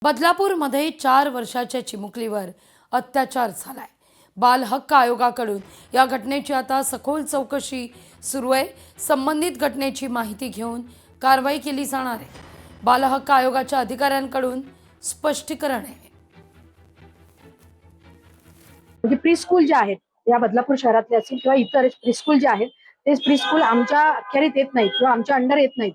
बदलापूरमध्ये 4 वर्षाच्या चिमुकलीवर अत्याचार झालाय। बाल हक्क आयोगाकडून या घटनेची आता सखोल चौकशी सुरू आहे। संबंधित घटनेची माहिती घेऊन कारवाई केली जाणार आहे। बाल हक्क आयोगाच्या अधिकाऱ्यांकडून स्पष्टीकरण आहे। म्हणजे प्रीस्कूल जे आहेत या बदलापूर शहरातले असतील किंवा इतर प्रीस्कूल जे आहेत ते प्रीस्कूल आमच्या अखत्यारीत येत नाहीत किंवा आमच्या अंडर येत नाहीत।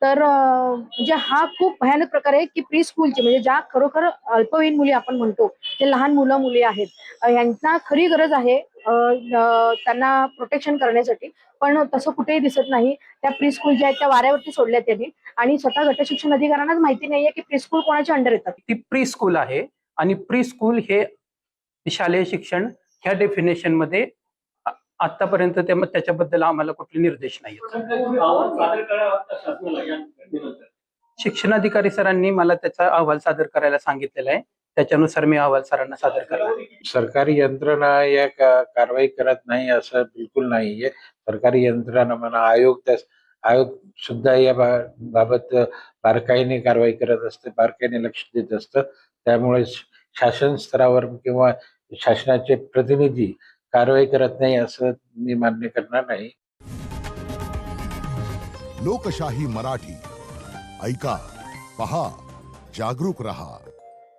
तर म्हणजे हा खूप भयानक प्रकार आहे की प्रीस्कूलचे म्हणजे ज्या खरोखर अल्पवयीन मुली आपण म्हणतो ते लहान मुलं मुली आहेत, यांना खरी गरज आहे त्यांना प्रोटेक्शन करण्यासाठी, पण तसं कुठेही दिसत नाही। त्या प्रीस्कूल ज्या आहेत त्या वाऱ्यावरती सोडल्यात त्यांनी आणि स्वतः गट शिक्षण अधिकाऱ्यांनाच माहिती नाहीये की प्रीस्कूल कोणाच्या अंडर येतात। ती प्री स्कूल आहे आणि प्री स्कूल हे शालेय शिक्षण ह्या डेफिनेशन मध्ये आतापर्यंत त्याच्याबद्दल आम्हाला कुठले निर्देश नाही। शिक्षणाधिकारी सरांनी मला त्याचा अहवाल सादर करायला सांगितलेला आहे, त्याच्यानुसार मी अहवाल सरांना सादर करणार। सरकारी यंत्रणा या कारवाई करत नाही असं बिलकुल नाहीये। सरकारी यंत्रणा म्हणा आयोग सुद्धा या बाबत बारकाईने कारवाई करत असते, बारकाईने लक्ष देत असतं। त्यामुळे शासन स्तरावर किंवा शासनाचे प्रतिनिधी कारवाई करत नाही असं मी मान्य करणार नाही। लोकशाही मराठी ऐका, पहा, जागरूक रहा।